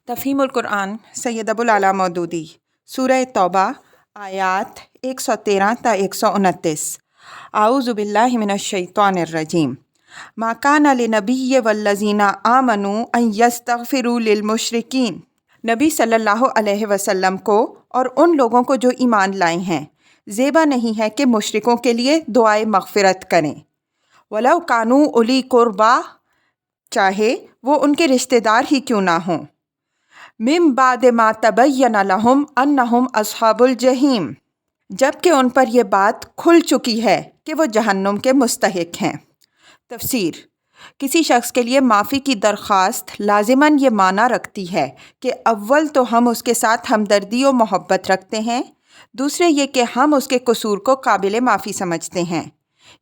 تفہیم القرآن سید ابوالعلا مودودی سورہ توبہ آیات 113 تا 129۔ اعوذ باللہ من الشیطان الرجیم۔ ما کان لنبی والذین آمنوا ان یستغفروا للمشرکین۔ نبی صلی اللہ علیہ وسلم کو اور ان لوگوں کو جو ایمان لائے ہیں زیبا نہیں ہے کہ مشرکوں کے لیے دعائے مغفرت کریں۔ وَلَوْ كَانُوا أُولِي قُرْبَىٰ، چاہے وہ ان کے رشتہ دار ہی کیوں نہ ہوں۔ مِن بَعْدِ مَا تَبَيَّنَ لَهُمْ أَنَّهُمْ أَصْحَابُ الْجَحِيمِ، جب کہ ان پر یہ بات کھل چکی ہے کہ وہ جہنم کے مستحق ہیں۔ تفسیر: کسی شخص کے لیے معافی کی درخواست لازماً یہ معنی رکھتی ہے کہ اول تو ہم اس کے ساتھ ہمدردی و محبت رکھتے ہیں، دوسرے یہ کہ ہم اس کے قصور کو قابل معافی سمجھتے ہیں۔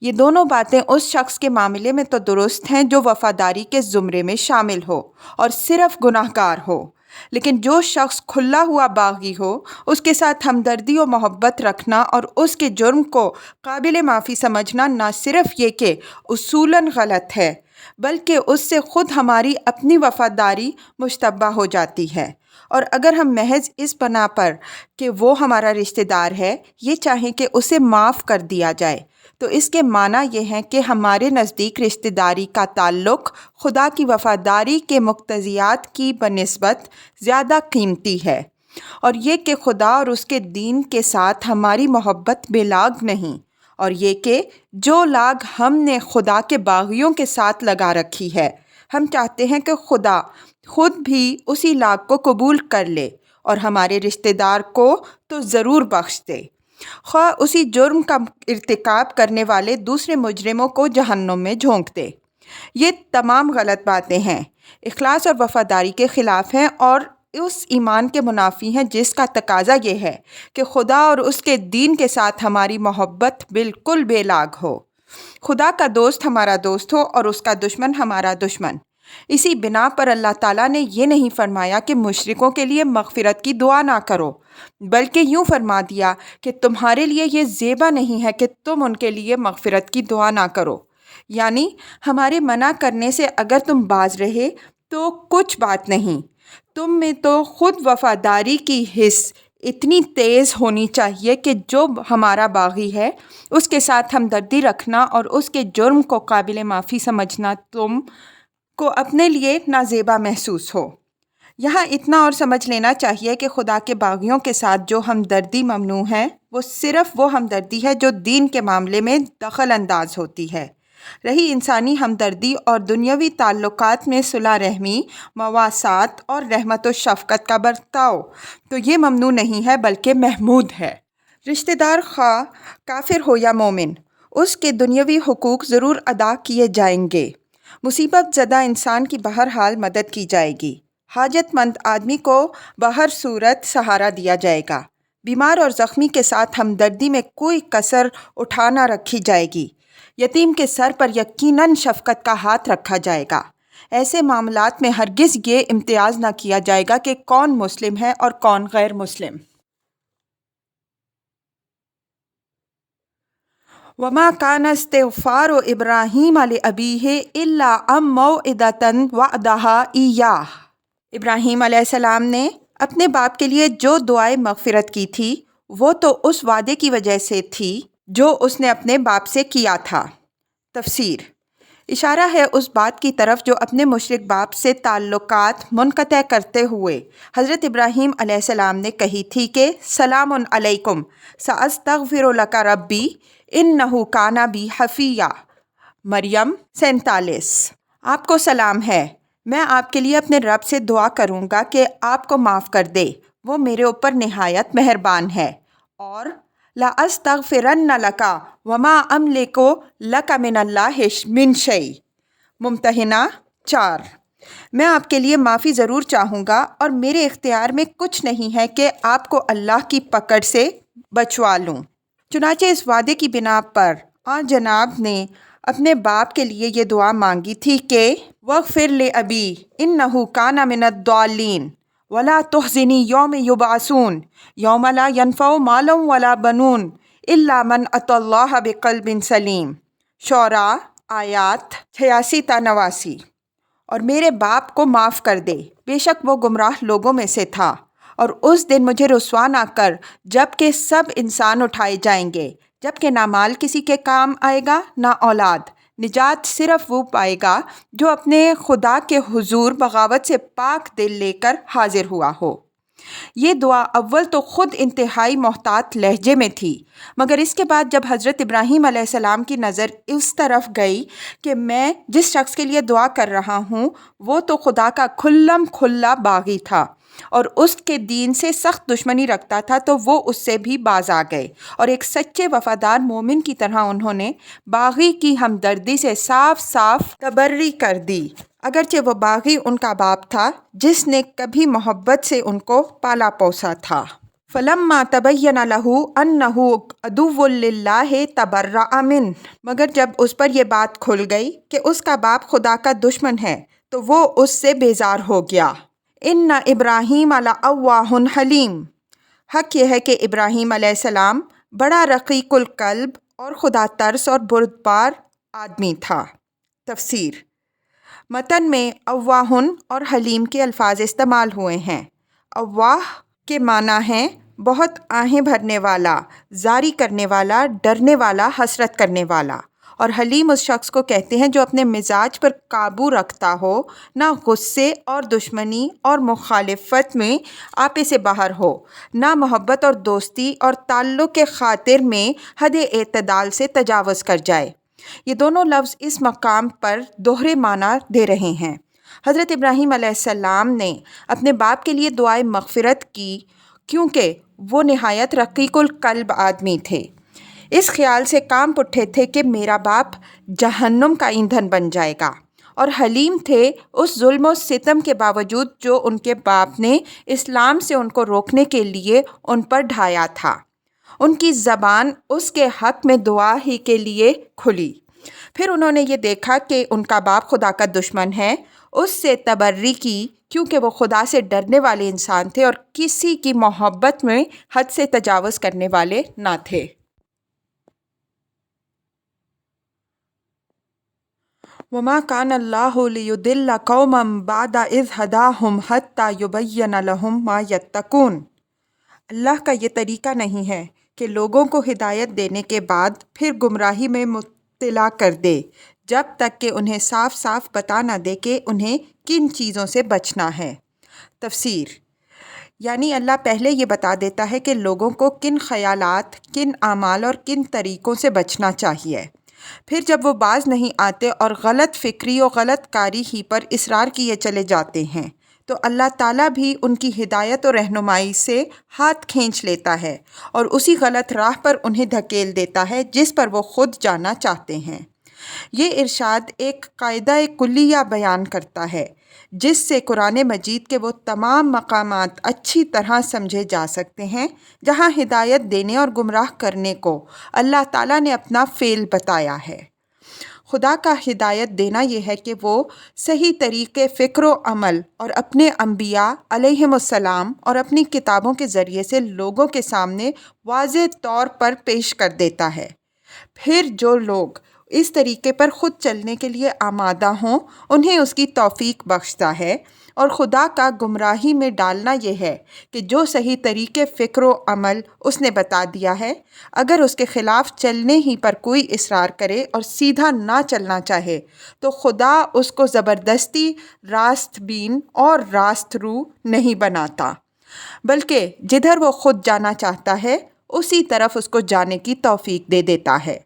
یہ دونوں باتیں اس شخص کے معاملے میں تو درست ہیں جو وفاداری کے زمرے میں شامل ہو اور صرف گناہ گار ہو، لیکن جو شخص کھلا ہوا باغی ہو، اس کے ساتھ ہمدردی و محبت رکھنا اور اس کے جرم کو قابل معافی سمجھنا نہ صرف یہ کہ اصولاً غلط ہے، بلکہ اس سے خود ہماری اپنی وفاداری مشتبہ ہو جاتی ہے۔ اور اگر ہم محض اس بنا پر کہ وہ ہمارا رشتہ دار ہے یہ چاہیں کہ اسے معاف کر دیا جائے، تو اس کے معنی یہ ہیں کہ ہمارے نزدیک رشتہ داری کا تعلق خدا کی وفاداری کے مقتضیات کی بنسبت زیادہ قیمتی ہے، اور یہ کہ خدا اور اس کے دین کے ساتھ ہماری محبت بے لاگ نہیں، اور یہ کہ جو لاگ ہم نے خدا کے باغیوں کے ساتھ لگا رکھی ہے، ہم چاہتے ہیں کہ خدا خود بھی اسی لاگ کو قبول کر لے اور ہمارے رشتہ دار کو تو ضرور بخش دے، خواہ اسی جرم کا ارتکاب کرنے والے دوسرے مجرموں کو جہنم میں جھونک دے۔ یہ تمام غلط باتیں ہیں، اخلاص اور وفاداری کے خلاف ہیں اور اس ایمان کے منافی ہیں جس کا تقاضا یہ ہے کہ خدا اور اس کے دین کے ساتھ ہماری محبت بالکل بے لاگ ہو، خدا کا دوست ہمارا دوست ہو اور اس کا دشمن ہمارا دشمن۔ اسی بنا پر اللہ تعالیٰ نے یہ نہیں فرمایا کہ مشرکوں کے لیے مغفرت کی دعا نہ کرو، بلکہ یوں فرما دیا کہ تمہارے لیے یہ زیبا نہیں ہے کہ تم ان کے لیے مغفرت کی دعا نہ کرو، یعنی ہمارے منع کرنے سے اگر تم باز رہے تو کچھ بات نہیں، تم میں تو خود وفاداری کی حس اتنی تیز ہونی چاہیے کہ جو ہمارا باغی ہے اس کے ساتھ ہمدردی رکھنا اور اس کے جرم کو قابل معافی سمجھنا تم کو اپنے لیے نازیبا محسوس ہو۔ یہاں اتنا اور سمجھ لینا چاہیے کہ خدا کے باغیوں کے ساتھ جو ہمدردی ممنوع ہے وہ صرف وہ ہمدردی ہے جو دین کے معاملے میں دخل انداز ہوتی ہے۔ رہی انسانی ہمدردی اور دنیاوی تعلقات میں صلح رحمی، مواصلات اور رحمت و شفقت کا برتاؤ تو یہ ممنوع نہیں ہے بلکہ محمود ہے۔ رشتہ دار خواہ کافر ہو یا مومن، اس کے دنیاوی حقوق ضرور ادا کیے جائیں گے۔ مصیبت زدہ انسان کی بہرحال مدد کی جائے گی، حاجت مند آدمی کو بہر صورت سہارا دیا جائے گا، بیمار اور زخمی کے ساتھ ہمدردی میں کوئی کسر اٹھا نہ رکھی جائے گی، یتیم کے سر پر یقیناً شفقت کا ہاتھ رکھا جائے گا۔ ایسے معاملات میں ہرگز یہ امتیاز نہ کیا جائے گا کہ کون مسلم ہے اور کون غیر مسلم۔ وَمَا كَانَ اسْتِغْفَارُ إِبْرَاهِيمَ لِأَبِيهِ إِلَّا عَن مَّوْعِدَةٍ وَعَدَهَا إِيَّاهُ۔ ابراہیم علیہ السلام نے اپنے باپ کے لیے جو دعائے مغفرت کی تھی وہ تو اس وعدے کی وجہ سے تھی جو اس نے اپنے باپ سے کیا تھا۔ تفسیر: اشارہ ہے اس بات کی طرف جو اپنے مشرک باپ سے تعلقات منقطع کرتے ہوئے حضرت ابراہیم علیہ السلام نے کہی تھی کہ سلام علیکم سأستغفر لک ربی انہ کان بی حفیٰ۔ مریم 47۔ آپ کو سلام ہے، میں آپ کے لیے اپنے رب سے دعا کروں گا کہ آپ کو معاف کر دے، وہ میرے اوپر نہایت مہربان ہے۔ اور لَأَسْتَغْفِرَنَّ لَكَ وَمَا أَمْلِكُ لَكَ مِنَ اللَّهِ مِنْ شَيْءٍ۔ ممتحنہ 4۔ میں آپ کے لیے معافی ضرور چاہوں گا اور میرے اختیار میں کچھ نہیں ہے کہ آپ کو اللہ کی پکڑ سے بچوا لوں۔ چنانچہ اس وعدے کی بنا پر آن جناب نے اپنے باپ کے لیے یہ دعا مانگی تھی کہ وَاغْفِرْ لِأَبِي إِنَّهُ كَانَ مِنَ الضَّالِّينَ وَلَا تُخْزِنِي يَوْمَ يُبْعَثُونَ يَوْمَ لَا يَنفَعُ مَالٌ وَلَا بَنُونَ إِلَّا مَنْ أَتَى اللَّهَ بِقَلْبٍ سَلِيمٍ۔ شعراء آیات 86 تا 89۔ اور میرے باپ کو معاف کر دے، بے شک وہ گمراہ لوگوں میں سے تھا۔ اور اس دن مجھے رسوا نہ کر جب کہ سب انسان اٹھائے جائیں گے، جب کہ نہ مال کسی کے کام آئے گا نہ اولاد۔ نجات صرف وہ پائے گا جو اپنے خدا کے حضور بغاوت سے پاک دل لے کر حاضر ہوا ہو۔ یہ دعا اول تو خود انتہائی محتاط لہجے میں تھی، مگر اس کے بعد جب حضرت ابراہیم علیہ السلام کی نظر اس طرف گئی کہ میں جس شخص کے لیے دعا کر رہا ہوں وہ تو خدا کا کھلم کھلا باغی تھا اور اس کے دین سے سخت دشمنی رکھتا تھا، تو وہ اس سے بھی باز آ گئے اور ایک سچے وفادار مومن کی طرح انہوں نے باغی کی ہمدردی سے صاف صاف تبرئ کر دی، اگرچہ وہ باغی ان کا باپ تھا جس نے کبھی محبت سے ان کو پالا پوسا تھا۔ فَلَمَّا تَبَيَّنَ لَهُ أَنَّهُ عَدُوٌّ لِلَّهِ تَبَرَّأَ مِنْهُ، مگر جب اس پر یہ بات کھل گئی کہ اس کا باپ خدا کا دشمن ہے تو وہ اس سے بیزار ہو گیا۔ إِنَّ إِبْرَاهِيمَ لَأَوَّاهٌ حَلِيمٌ، حق یہ ہے کہ ابراہیم علیہ السلام بڑا رقیق القلب اور خدا ترس اور بردبار آدمی تھا۔ تفسیر: متن میں اواہن اور حلیم کے الفاظ استعمال ہوئے ہیں۔ اواہ کے معنی ہیں بہت آہیں بھرنے والا، زاری کرنے والا، ڈرنے والا، حسرت کرنے والا، اور حلیم اس شخص کو کہتے ہیں جو اپنے مزاج پر قابو رکھتا ہو، نہ غصے اور دشمنی اور مخالفت میں آپے سے باہر ہو، نہ محبت اور دوستی اور تعلق کے خاطر میں حد اعتدال سے تجاوز کر جائے۔ یہ دونوں لفظ اس مقام پر دوہرے معنی دے رہے ہیں۔ حضرت ابراہیم علیہ السلام نے اپنے باپ کے لیے دعائے مغفرت کی کیونکہ وہ نہایت رقیق القلب آدمی تھے۔ اس خیال سے کانپ اٹھے تھے کہ میرا باپ جہنم کا ایندھن بن جائے گا، اور حلیم تھے اس ظلم و ستم کے باوجود جو ان کے باپ نے اسلام سے ان کو روکنے کے لیے ان پر ڈھایا تھا۔ ان کی زبان اس کے حق میں دعا ہی کے لیے کھلی۔ پھر انہوں نے یہ دیکھا کہ ان کا باپ خدا کا دشمن ہے، اس سے تبرئ کی کیونکہ وہ خدا سے ڈرنے والے انسان تھے اور کسی کی محبت میں حد سے تجاوز کرنے والے نہ تھے۔ وَمَا كَانَ اللَّهُ لِيُضِلَّ قَوْمًا بَعْدَ إِذْ هَدَاهُمْ حَتَّى يُبَيِّنَ لَهُم مَا يَتَّقُونَ۔ اللہ کا یہ طریقہ نہیں ہے کہ لوگوں کو ہدایت دینے کے بعد پھر گمراہی میں مبتلا کر دے جب تک کہ انہیں صاف صاف بتا نہ دے کہ انہیں کن چیزوں سے بچنا ہے۔ تفسیر: یعنی اللہ پہلے یہ بتا دیتا ہے کہ لوگوں کو کن خیالات، کن اعمال اور کن طریقوں سے بچنا چاہیے، پھر جب وہ باز نہیں آتے اور غلط فکری و غلط کاری ہی پر اصرار کیے چلے جاتے ہیں تو اللہ تعالیٰ بھی ان کی ہدایت و رہنمائی سے ہاتھ کھینچ لیتا ہے اور اسی غلط راہ پر انہیں دھکیل دیتا ہے جس پر وہ خود جانا چاہتے ہیں۔ یہ ارشاد ایک قاعدہ کلیہ بیان کرتا ہے جس سے قرآن مجید کے وہ تمام مقامات اچھی طرح سمجھے جا سکتے ہیں جہاں ہدایت دینے اور گمراہ کرنے کو اللہ تعالیٰ نے اپنا فعل بتایا ہے۔ خدا کا ہدایت دینا یہ ہے کہ وہ صحیح طریقے فکر و عمل اور اپنے انبیاء علیہم السلام اور اپنی کتابوں کے ذریعے سے لوگوں کے سامنے واضح طور پر پیش کر دیتا ہے۔ پھر جو لوگ اس طریقے پر خود چلنے کے لیے آمادہ ہوں انہیں اس کی توفیق بخشتا ہے، اور خدا کا گمراہی میں ڈالنا یہ ہے کہ جو صحیح طریقے فکر و عمل اس نے بتا دیا ہے اگر اس کے خلاف چلنے ہی پر کوئی اصرار کرے اور سیدھا نہ چلنا چاہے تو خدا اس کو زبردستی راست بین اور راست رو نہیں بناتا، بلکہ جدھر وہ خود جانا چاہتا ہے اسی طرف اس کو جانے کی توفیق دے دیتا ہے۔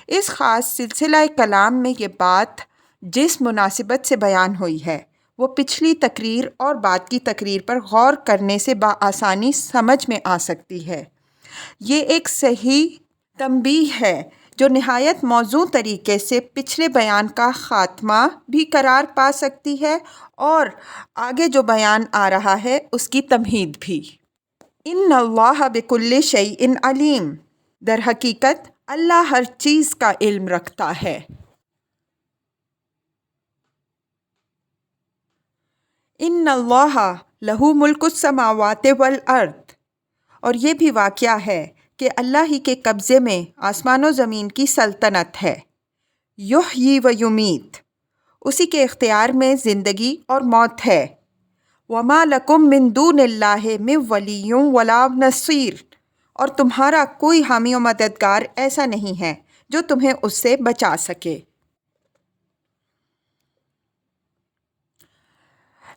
اس خاص سلسلہ کلام میں یہ بات جس مناسبت سے بیان ہوئی ہے وہ پچھلی تقریر اور بعد کی تقریر پر غور کرنے سے بآسانی سمجھ میں آ سکتی ہے۔ یہ ایک صحیح تنبیہ ہے جو نہایت موزوں طریقے سے پچھلے بیان کا خاتمہ بھی قرار پا سکتی ہے اور آگے جو بیان آ رہا ہے اس کی تمہید بھی۔ ان اللہ بکل شیء علیم، در حقیقت اللہ ہر چیز کا علم رکھتا ہے۔ ان اللہ لہ ملک السماوات والارض، اور یہ بھی واقعہ ہے کہ اللہ ہی کے قبضے میں آسمان و زمین کی سلطنت ہے۔ یحیی و یمیت، اسی کے اختیار میں زندگی اور موت ہے۔ وَمَا لَكُم مِّن دُونِ اللَّهِ مِن وَلِيٍّ وَلَا نَصِيرٍ، اور تمہارا کوئی حامی و مددگار ایسا نہیں ہے جو تمہیں اس سے بچا سکے۔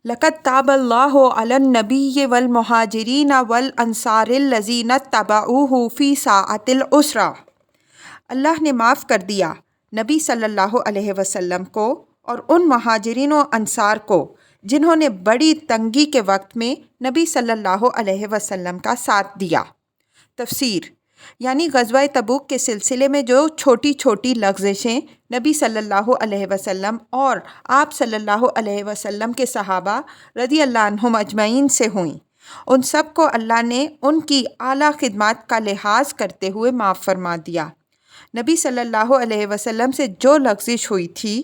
لَقَدْ تَابَ اللَّهُ عَلَى النَّبِيِّ وَالْمُهَاجِرِينَ وَالْأَنصَارِ الَّذِينَ اتَّبَعُوهُ فِي سَاعَةِ الْعُسْرَةِ، اللہ نے معاف کر دیا نبی صلی اللہ علیہ وسلم کو اور ان مہاجرین و انصار کو جنہوں نے بڑی تنگی کے وقت میں نبی صلی اللہ علیہ وسلم کا ساتھ دیا۔ تفسیر، یعنی غزوہ تبوک کے سلسلے میں جو چھوٹی چھوٹی لغزشیں نبی صلی اللہ علیہ وسلم اور آپ صلی اللہ علیہ وسلم کے صحابہ رضی اللہ عنہم اجمعین سے ہوئیں، ان سب کو اللہ نے ان کی اعلیٰ خدمات کا لحاظ کرتے ہوئے معاف فرما دیا۔ نبی صلی اللہ علیہ وسلم سے جو لغزش ہوئی تھی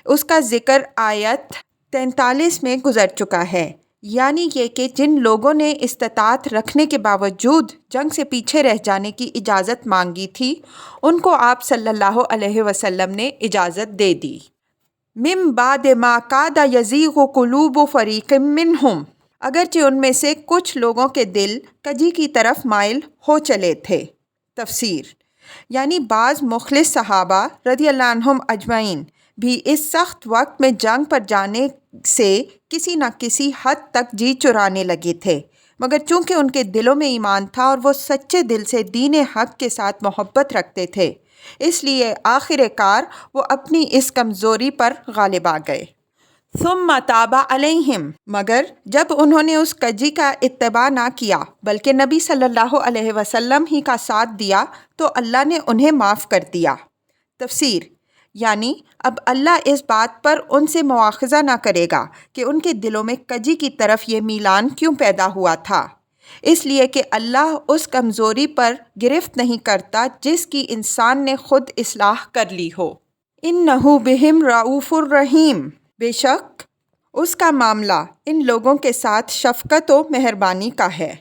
اس کا ذکر آیت 43 میں گزر چکا ہے، یعنی یہ کہ جن لوگوں نے استطاعت رکھنے کے باوجود جنگ سے پیچھے رہ جانے کی اجازت مانگی تھی ان کو آپ صلی اللہ علیہ وسلم نے اجازت دے دی۔ من بعد ما کاد یزیغ قلوب فریق منہم، اگرچہ ان میں سے کچھ لوگوں کے دل کجی کی طرف مائل ہو چلے تھے۔ تفسیر، یعنی بعض مخلص صحابہ رضی اللہ عنہم اجمعین بھی اس سخت وقت میں جنگ پر جانے سے کسی نہ کسی حد تک جی چرانے لگے تھے، مگر چونکہ ان کے دلوں میں ایمان تھا اور وہ سچے دل سے دین حق کے ساتھ محبت رکھتے تھے، اس لیے آخر کار وہ اپنی اس کمزوری پر غالب آ گئے۔ ثم تاب علیہم، مگر جب انہوں نے اس کجی کا اتباع نہ کیا بلکہ نبی صلی اللہ علیہ وسلم ہی کا ساتھ دیا تو اللہ نے انہیں معاف کر دیا۔ تفسیر، یعنی اب اللہ اس بات پر ان سے مواخذہ نہ کرے گا کہ ان کے دلوں میں کجی کی طرف یہ میلان کیوں پیدا ہوا تھا، اس لیے کہ اللہ اس کمزوری پر گرفت نہیں کرتا جس کی انسان نے خود اصلاح کر لی ہو۔ اِنَّهُ بِهِمْ رَءُوفٌ رَحِيمٌ، بے شک اس کا معاملہ ان لوگوں کے ساتھ شفقت و مہربانی کا ہے۔